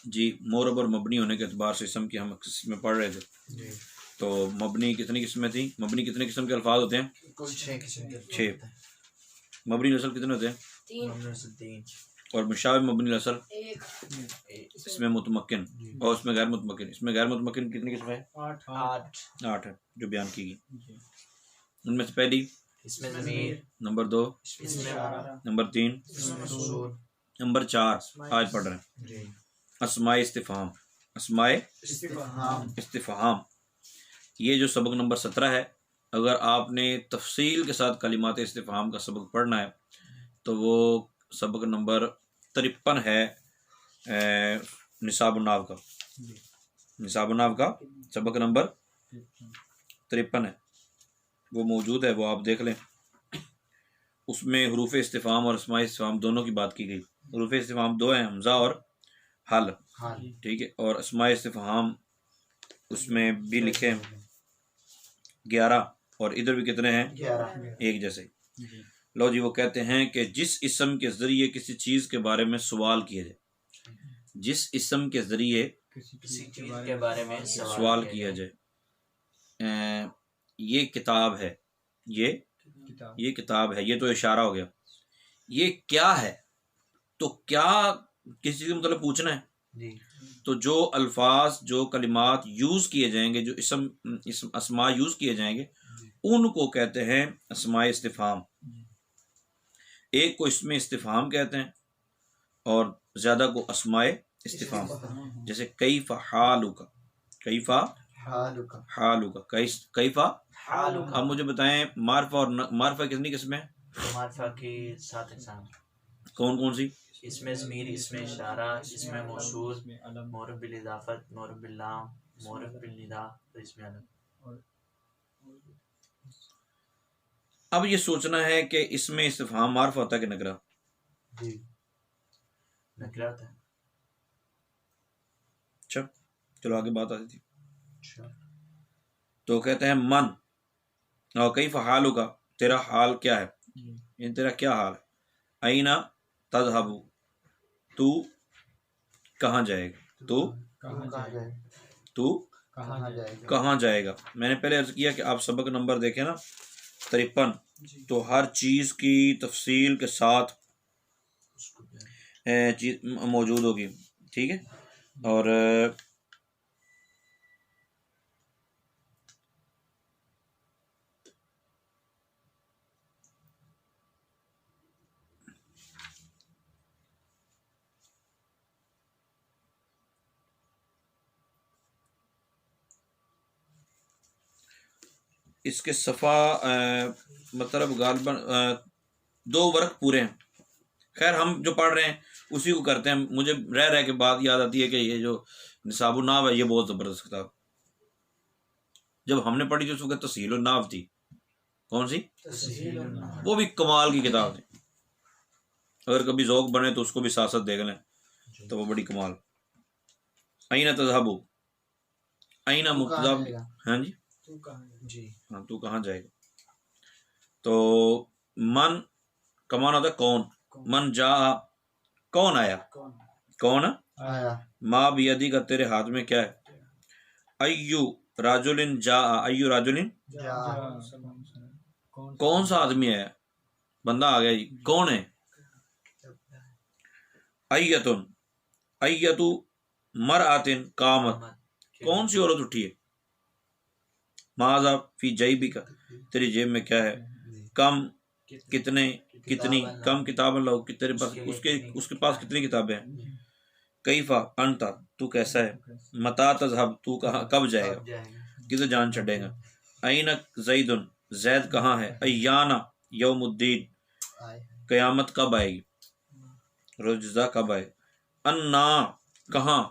जी मोरब और मबनी होने के अतबार से इसम की हम किस्में पढ़ रहे थे। तो मबनी कितनी किस्में थी? मबनी कितने किस्म के अल्फाज होते हैं? 6। मबनी नस्ल कितने होते हैं? 3। और मुशाबह मबनी नस्ल 1। इसमें मुतमक्किन और उसमें गैर मुतमक्किन। इसमें गैर मुतमक्किन कितनी किस्में हैं? 8 है जो बयान की गई। उनमें से पहली नंबर 2, नंबर 3, नंबर 4 आज पढ़ रहे हैं अस्माए इस्तिफहाम। अस्माए इस्तिफहाम ये जो सबक नंबर 17 है, अगर आपने तफसील के साथ कलिमात इस्तिफहाम का सबक पढ़ना है तो वो सबक नंबर 53 है निसाबुन्नाव का। निसाबुन्नाव का सबक नंबर 53 है, वो मौजूद है, वो आप देख लें। उसमें हुरूफ इस्तिफहाम और अस्माए इस्तिफहाम दोनों की बात की गई। हुरूफ इस्तिफहाम 2 हैं, हमज़ा और हल, ठीक है। और अस्माए इस्तिफहाम उसमें भी लिखे हैं 11 और इधर भी कितने हैं? 11 एक जैसे। लो जी, वो कहते हैं कि जिस इस्म के ज़रिए किसी चीज़ के बारे में सवाल किया जाए, जिस इस्म के ज़रिए किसी चीज के बारे में सवाल किया जाए, ये किताब है, ये किताब है, ये तो इशारा हो गया। ये क्या है? तो क्या किसी चीज़ का मतलब पूछना है जी। तो जो अल्फाज, जो कलिमात यूज़ किए जाएंगे, जो इसम अस्मा यूज़ किए जाएंगे, उनको कहते हैं अस्माए इस्तिफहाम। एक को इसमें इस्तिफहाम कहते हैं और ज़्यादा को अस्माए इस्तिफहाम। जैसे कैफ़ा हालुका, कैफ़ा हालुका, कैफ़ा। अब मुझे बताएं मारफा और मारफा कितनी किस्में हैं? मारफा की 7 अक़साम। कौन कौन सी? इसमें ज़मीर, इसमें इशारा, इसमें मौसूल, मौरब बिल इज़ाफ़त, मौरब बिल लाम, मौरब बिल निदा और इसमें अलम। अब ये सोचना है कि इसमें इस्तिफहाम मारफा होता है कि नकरा? जी, नकरा होता है। अच्छा, चलो आगे बात आती थी। तो कहते हैं मन और कैफ़ा हालुका, तेरा हाल क्या है, इन तेरा क्या हाल है। अईना तज़हबु, तू कहाँ जाएगा, तू कहाँ जाएगा। मैंने पहले अर्ज किया कि आप सबक नंबर देखें ना 53, तो हर चीज़ की तफसील के साथ चीज़ मौजूद होगी, ठीक है। और इसके सफ़ा मतलब गालबन 2 वर्क पूरे हैं। खैर हम जो पढ़ रहे हैं उसी को करते हैं। मुझे रह रह के बात याद आती है कि ये जो निसाबुन्नाव है ये बहुत ज़बरदस्त किताब, जब हमने पढ़ी थी उस वक्त तस्हीलुन्नाव थी। कौन सी? वो भी कमाल की किताब थी। अगर कभी ज़ौक़ बने तो उसको भी साथ साथ देख लें तो वो बड़ी कमाल। अईना तज़हबु, अईना मुब्तदा, हाँ जी, हाँ तू कहाँ जाएगा। तो मन का माना होता है कौन। मन जा, कौन आया, कौन आया। माँ बियदी का, तेरे हाथ में क्या है। अय्यु राजुलिन जा, अय्यु राजुलिन, कौन सा आदमी है, बंदा आ गया जी, कौन है। अय्यतुन, अय्यतु मरअतिन कामत, कौन सी औरत उठी है। माज़ा फी जैबिका, तेरी जेब में क्या है। कम, कितने, कितनी, कम किताबन लो, तेरे पास, उसके पास कितनी किताबें हैं। कैफा अंता, तू कैसा है। मता तज़हब, तू कहाँ, कब जाएगा, किधर जान छड़ेगा। अईना ज़ैदुन, जैद कहाँ है। अय्याना यौमुद्दीन, क़यामत कब आएगी, रोज़ जज़ा कब आए। अन्ना, कहाँ,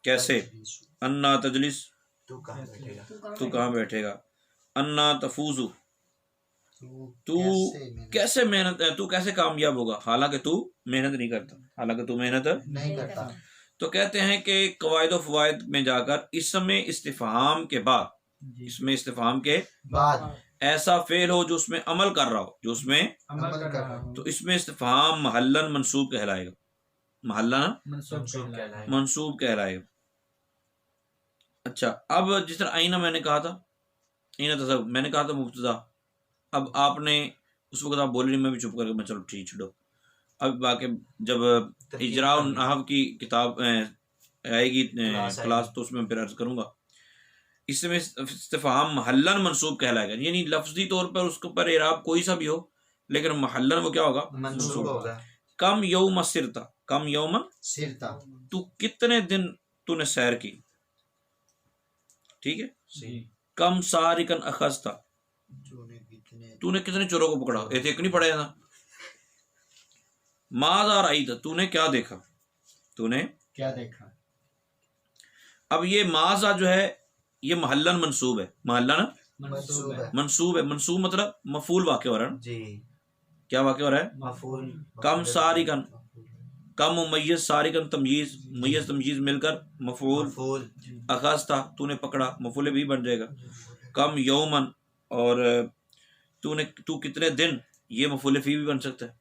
कैसे। अन्ना तजलिस, तू कहाँ बैठेगा। अन्ना तफूजु, तू कैसे मेहनत, तू कैसे कामयाब होगा, हालांकि तू मेहनत नहीं करता, हालांकि तू मेहनत नहीं करता। तो कहते हैं कि कवायद व फवायद में जाकर इसमें इस्तिफहाम के बाद, इसमें इस्तिफहाम के बाद ऐसा फेल हो जो उसमें अमल कर रहा हो, जो उसमें अमल कर रहा हो, तो इसमें इस्तिफहाम महल्लन मंसूब कहलाएगा। महल्ला मंसूब कहलाएगा। मंसूब कहलाएगा। अच्छा, अब जिस तरह आईना मैंने कहा था, आईना था सब मैंने कहा था मुब्तदा, अब आपने उस वक्त आप बोले नहीं, मैं भी चुप करके मैं चलो ठीक छोड़ो। अब बाकी जब इजरा और नहव की किताब आएगी क्लास तो उसमें फिर अर्ज करूंगा। इसमें इस्तिफहाम महल्लन मंसूब कहलाएगा, यानी लफ्जी तौर पर उसके ऊपर इराब कोई सा भी हो, लेकिन महल्लन वो क्या होगा, मंसूब होगा। कम यौम सिरता, कम यौम सिरता, तू कितने दिन तूने सैर की, ठीक है। जी। कम सारिकन अखज़ता, तूने कितने चोरों को पकड़ा, ऐसे एक नहीं पड़ा था। माज़ा रअयता, तूने क्या देखा, तूने क्या देखा। अब ये माज़ा जो है ये महल्लन मंसूब है, महल्लन मंसूब है। मंसूब है। मंसूब मतलब मफूल वाक़े हो रहा है ना, जी। क्या वाक़े हो रहा है, मफूल। कम सारिकन, कम मुमय्यज़ सारिकन तमयीज़, मुमय्यज़ तमयीज़ मिलकर मफूल, मफूल। अखज़ता तूने पकड़ा, मफूल भी बन जाएगा। कम यौमन, और तू कितने दिन, ये मफूल फी भी बन सकता है।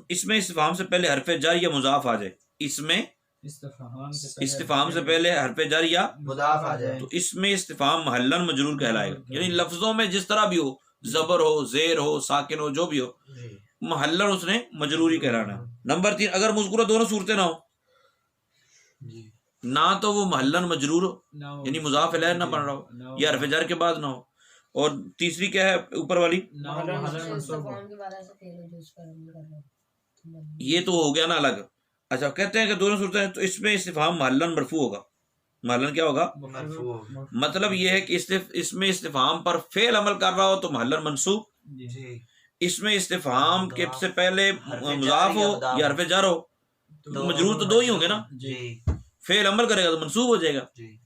इसमें इस्तिफहाम से पहले हरफ जर या मुज़ाफ आ जाए, इसमें इस्तिफहाम से पहले हरफ जर या मुदाफ आ जाए तो इसमें इस्तिफहाम महल्लन मजरूर कहलाएगा, यानी लफ्जों में जिस तरह भी हो, जबर हो, जेर हो, साकिन हो, जो भी हो, जी। महल्लन उसने मजरूरी कहलाना है। नंबर 3, अगर मुज़कुरा दोनों सूरतें ना हो, जी। ना तो वो महल्लन मजरूर हो, यानी मुज़ाफ इलैह ना बन रहा हो, या हरफ जर के बाद ना हो, और तीसरी क्या है ऊपर वाली, ये तो हो गया ना अलग। अच्छा, कहते हैं कि दोनों सूरतें हैं तो इसमें इस्तिफहाम महल्लन मरफू होगा। महल्लन क्या होगा, मरफू। मतलब ये है कि इसमें इस्तिफहाम पर फेल अमल कर रहा हो तो महल्लन मंसूब, जी। इसमें इस्तिफहाम के से पहले हरफ जार मुज़ाफ हो या मुदाफ या हरफ जार हो, तो मजरूर तो दो ही होंगे ना, जी। फेल अमल करेगा तो मंसूब हो जाएगा। जी।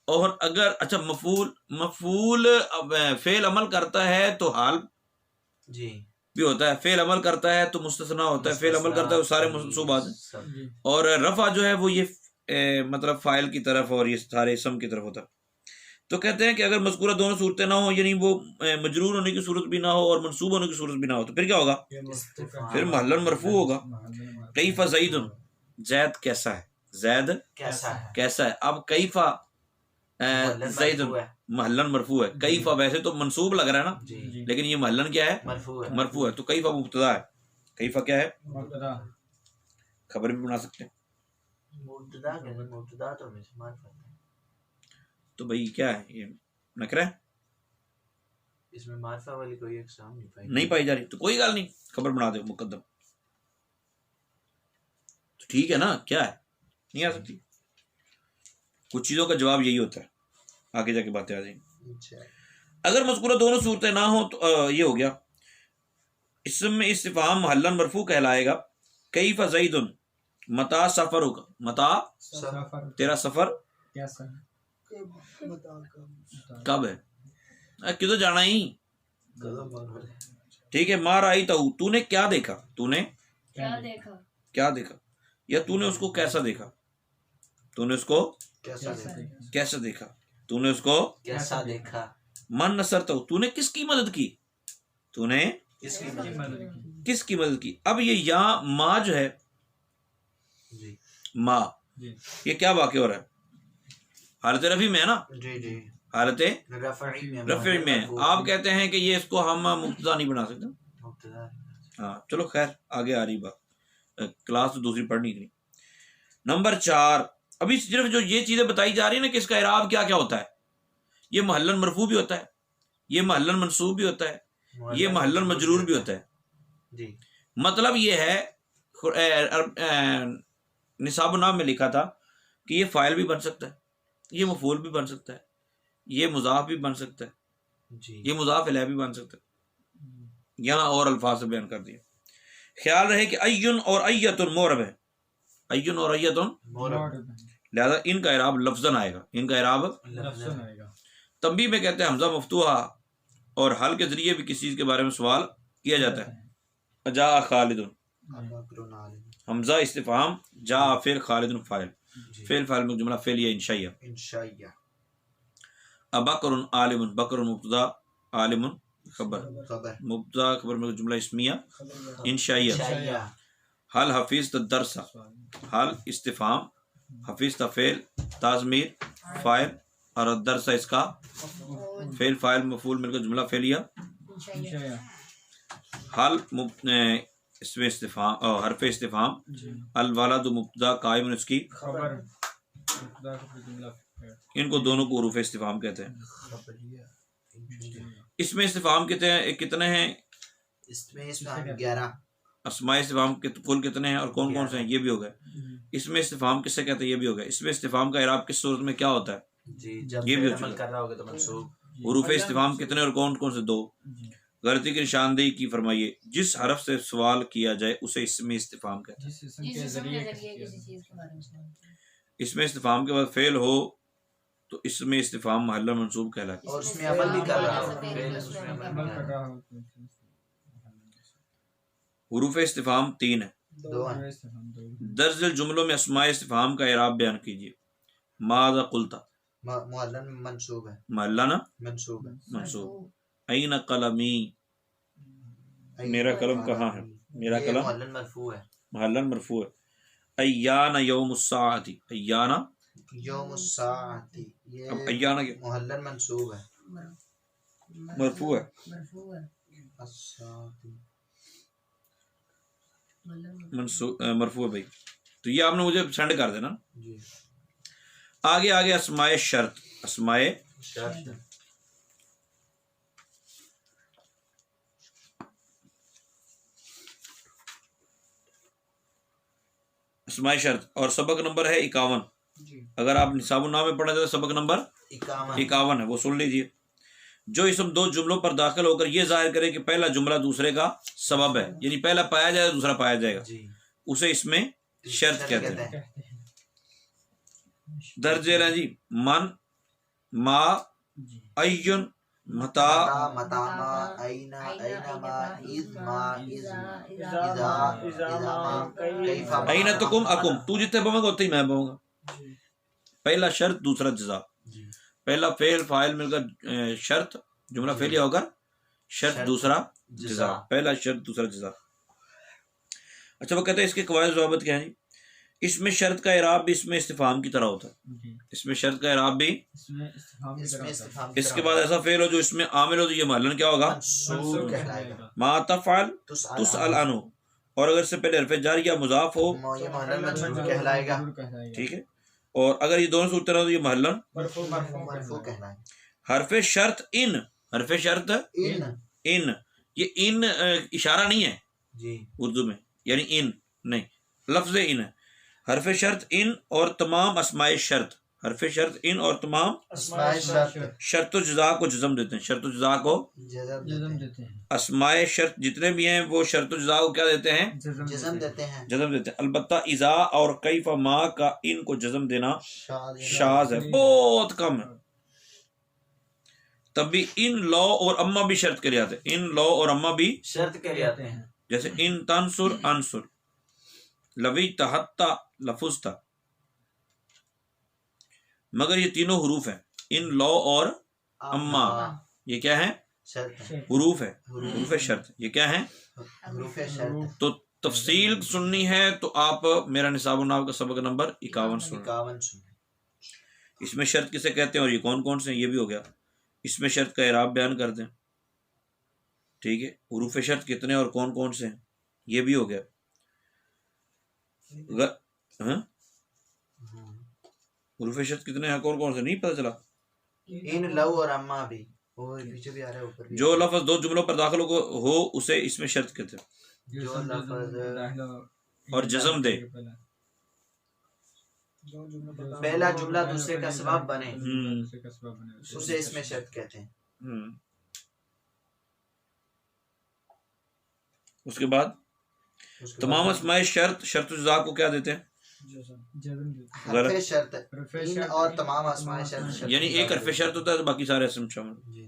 और अगर अच्छा मफूल अब फेल अमल करता है तो हाल जी। भी होता है, फेल अमल करता है तो मुस्तसना होता है, फेल अमल करता है वो सारे मंसूबात हैं। सब। और रफा जो है वो ये मतलब फाइल की तरफ और ये सारे इसम की तरफ होता है। तो कहते हैं कि अगर मज़कूरा दोनों सूरतें ना हो, यानी वो मजरूर होने की सूरत भी ना हो और मंसूब होने की सूरत भी ना हो, तो फिर क्या होगा, फिर महल्लन मरफू होगा। कैफा ज़ैदुन, जैद कैसा है, जैद कैसा है। कैसा है। अब कैफा ज़ैदुन महल्लन मरफू है, कैफा वैसे तो मंसूब लग रहा है ना, जी। लेकिन ये महल्लन क्या है, मरफू है। मरफू है। तो कैफा मुब्तदा है, कैफा क्या है, खबर भी बना सकते हैं। मुब्तदा कहते हैं, मुब्तदा तो हमेशा मार्फत है। तो भाई क्या है ये नकरा है, इसमें मार्फा वाली कोई अक़साम नहीं पाई जा रही, तो कोई गल नहीं, खबर बना दो मुकद्दम, तो ठीक है ना, क्या है, नहीं आ सकती। कुछ चीज़ों का जवाब यही होता है, आगे जाके बातें आ जाएंगी। अगर मज़कूरा दोनों सूरतें ना हो तो ये हो गया, इसमें इस्तिफहाम महल्लन मरफू कहलाएगा। कैफ़ ज़ैदुन, मता सफ़र होगा, मता तेरा सफ़र कब है, किधर जाना ही, ठीक है। मार आई तो तूने क्या देखा, तूने क्या देखा, या तूने उसको कैसा देखा, तूने उसको कैसा देखा, तूने उसको कैसा देखा। मन नसर तो तूने किसकी मदद की, तूने किसकी मदद किसकी मदद की। अब ये यहाँ माँ जो है, जी। माँ, ये क्या वाक़या हो रहा है, हालत रफ़ी में है ना, जी। जी। हालत रफ़ई में रफ़ी में है। आप कहते हैं कि ये इसको हम मुब्तदा नहीं बना सकते, मुब्तदा। हाँ चलो खैर आगे आ रही बात, क्लास तो दूसरी पढ़नी थी। नंबर 4, अभी सिर्फ जो ये चीज़ें बताई जा रही है ना कि इसका इराब क्या क्या होता है, ये महल्लन मरफू भी होता है, ये महल्लन मंसूब भी होता है, ये महल्लन मजरूर भी होता है। जी। मतलब ये है, निसाब नाम में लिखा था कि ये फ़ाइल भी बन सकता है, ये मफूल भी बन सकता है, ये मुज़ाफ भी बन सकता है, जी। ये मुज़ाफ इलैह भी बन सकता है। यहाँ और अल्फाज से बयान कर दिया। ख्याल रहे कि अय्युन और अय्यतुन मोरब है, अय्युन और अय्यतुन, लिहाजा इनका इराब लफ्ज़न आएगा, इनका इराब तंबीह में कहते हैं हमजा मफ्तूहा, और हल के जरिए भी किसी चीज़ के बारे में सवाल किया जाता है। जा खालिदुन, हमजा इस्तिफहाम, जा फेल, खालिदुन फाइल, फेल फाइल में जुमला फेल या इंशाइया। अबकरुन आलिमुन, बकरुन मुब्तदा, आलिमुन खबर, मुब्तदा खबर में जुमला इस्मिया इंशाइया। हल हफीज दरसा, हल इस्तिफाम, हफीज फेल, ताजमीर फाइल और दरसा इसका फेल फाइल मफूल मिलकर जुमला फेलिया। हल इसमें इस्तिफाम और हरफ इस्तिफाम, अल वलद मुब्तदा कायम उसकी खबर, इनको दोनों को हुरूफ इस्तिफाम कहते हैं। इसमें इस्तिफाम कितने हैं? इसमें 11 अस्माए इस्तिफाम के कुल कितने हैं और कौन कौन से हैं, ये भी हो गए। इसमें इस्तिफाम किससे कहते हैं, ये भी हो गया। इसमें इस्तिफाम का इराब किस सूरत में क्या होता है, जी, जब ये भी हो अमल चुका। कर रहा होगा तो मंसूब। हुरूफ इस्तिफाम कितने और कौन कौन से? 2। गलती की निशानदेही की फरमाइए। जिस हरफ से सवाल किया जाए उसे इसमें इस्तिफाम कहते हैं। इसमें इस्तिफाम के बाद फेल हो तो इसमें इस्तिफाम महल्ला मंसूब कहलाता है। और उसमें अमल भी कर रहा हो, फेल उसमें अमल कर रहा हो। हुरूफ इस्तिफाम 3 है। 2 हैं। दर्जल जुमलों में अस्माए इस्तिफाम का इराब बयान कीजिए। माज़ा कुल्ता, मुअल्लन मंसूब है, महल्ला ना मंसूब है। मंसूब। ऐन कलमी, मेरा कलम कहाँ है, मेरा ये कलम मुअल्लन मरफू है। महल्लन मरफू है। अय्याना यौमुस्साअती, अय्याना यौमुस्साअती, ये अब अय्याना के मुअल्लन मंसूब है, मरफू है। अस्साअती। मरफू है भाई, तो ये आपने मुझे सेंड कर देना। जी। आगे आगे अस्माए शर्त, अस्माए शर्त, अस्माए शर्त और सबक नंबर है 51। अगर आप निसाबुन्नाह में पढ़ा जाए तो सबक नंबर 51 है, वो सुन लीजिए। जो इसम 2 जुमलों पर दाखिल होकर ये जाहिर करे कि पहला जुमला दूसरे का सबब है, यानी पहला पाया जाए दूसरा पाया जाएगा, उसे इसमें शर्त कहते हैं। दर्जे ना जी, मन, मा, अय्युन, मता, मतामा, ऐना, ऐनमा, इज़मा, इज़ा, इज़ामा, कैफा। ऐना तुकुम अकुम, तू जितने बमोगा उतने ही मैं बमूंगा। पहला शर्त दूसरा जज़ा, पहला फेल फाइल मिलकर शर्त, जुमला फेलिया होगा शर्त दूसरा जज़ा, पहला शर्त दूसरा जज़ा। अच्छा, वो कहते हैं इसके कवायद ज़वाबित क्या है? इसमें शर्त का इराब भी इसमें इस्तिफाम की तरह होता है। इसमें शर्त का इराब भी इसके बाद ऐसा फेल हो जो इसमें आमिल हो तो ये महलन क्या होगा, मा तफ़अल तुसअल अन्हु, और अगर इससे पहले हरफ जार या मुज़ाफ हो ये महलन मंसूब कहलाएगा। ठीक है, और अगर ये दोनों सूरत हो तो ये महलन मरफू कहलाएगा। हरफ शर्त इन, हरफ शर्त इन, ये इन इशारा नहीं है जी उर्दू में, यानी इन नहीं, लफ्ज़ इन है। हरफ शर्त इन और तमाम अस्माए शर्त, हरफ शर्त इन और तमाम शर्त जज़ा को जज़म देते हैं, शर्त जज़ा को जज़म देते हैं। अस्माए शर्त जितने भी हैं वो शर्त जज़ा को क्या देते हैं, जज़म देते हैं। जज़म देते हैं। अलबत्ता इज़ा और कैफ़ा मा का इन को जज़म देना शाज़ है, बहुत कम है। तब भी इन लौ और अम्मा भी शर्त के लिए आते हैं, इन लौ और अम्मा भी शर्त के लिए आते हैं। जैसे इन तंसुर अंसुर, लवी तहत्ता लफुस्ता, मगर ये तीनों हुरूफ हैं, इन लौ और अम्मा, ये क्या है, हुरूफ है, हुरूफ शर्त, ये क्या है, तो तफसील सुननी है तो आप मेरा निसाबुन्नाह का सबक नंबर 51 सुन। इसमें शर्त किसे कहते हैं और ये कौन कौन से हैं, ये भी हो गया। इसमें शर्त का इराब बयान कर दें, ठीक है। हुरूफ शर्त कितने और कौन कौन से हैं, ये भी हो गया। हुरूफ शर्त कितने हैं, कौन कौन से, नहीं पता चला। इन लव और अम्मा भी, और पीछे भी आ रहा है, ऊपर भी। जो लफ्ज़ 2 जुमलों पर दाखिल हो उसे इसमें शर्त कहते हैं, जो लफ्ज़ और जज़म दे, पहला जुमला दूसरे का सबब बने, उसे इसमें शर्त कहते हैं। उसके बाद तमाम अस्माए शर्त, शर्त जज़ा को क्या देते हैं, हरफ शर्त इन और तमाम अस्माए शर्त, यानी एक हरफ शर्त होता है तो बाकी सारे इसमें शामिल।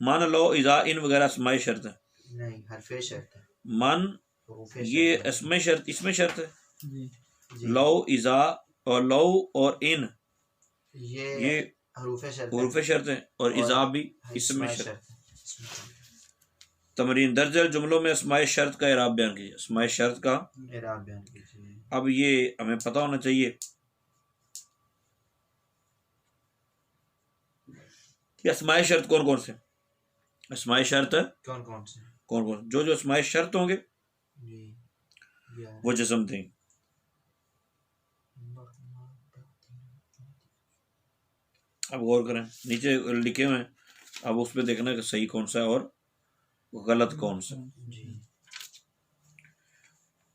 मान लो इज़ा इन वगैरह अस्माए शर्त है, नहीं हरफ शर्त है। मन ये अस्माए शर्त, इसमें शर्त है। लो इज़ा और लो और इन ये हुरूफ शर्त है, और इज़ा भी इसमें शर्त। तमरीन दर्जल जुमलों में अस्माए शर्त का इराब बयान कीजिए। अस्माए शर्त का इराब बयान कीजिए। अब ये हमें पता होना चाहिए कि अस्माए शर्त कौन कौन से। अस्माए शर्त कौन कौन से? कौन कौन जो अस्माए शर्त होंगे जी वो जिस्म थे। अब गौर करें, नीचे लिखे हुए हैं, अब उस पर देखना कि सही कौन सा है और गलत कौन सा।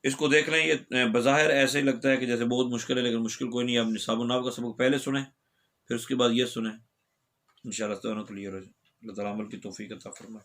इसको देख रहे हैं, ये बज़ाहिर ऐसे ही लगता है कि जैसे बहुत मुश्किल है, लेकिन मुश्किल कोई नहीं है। आप निसाब नाव का सबक पहले सुने, फिर उसके बाद ये सुने, इंशाअल्लाह ताला क्लियर हो जाए। अल्लाह ताला अमल की तौफीक अता फरमाए।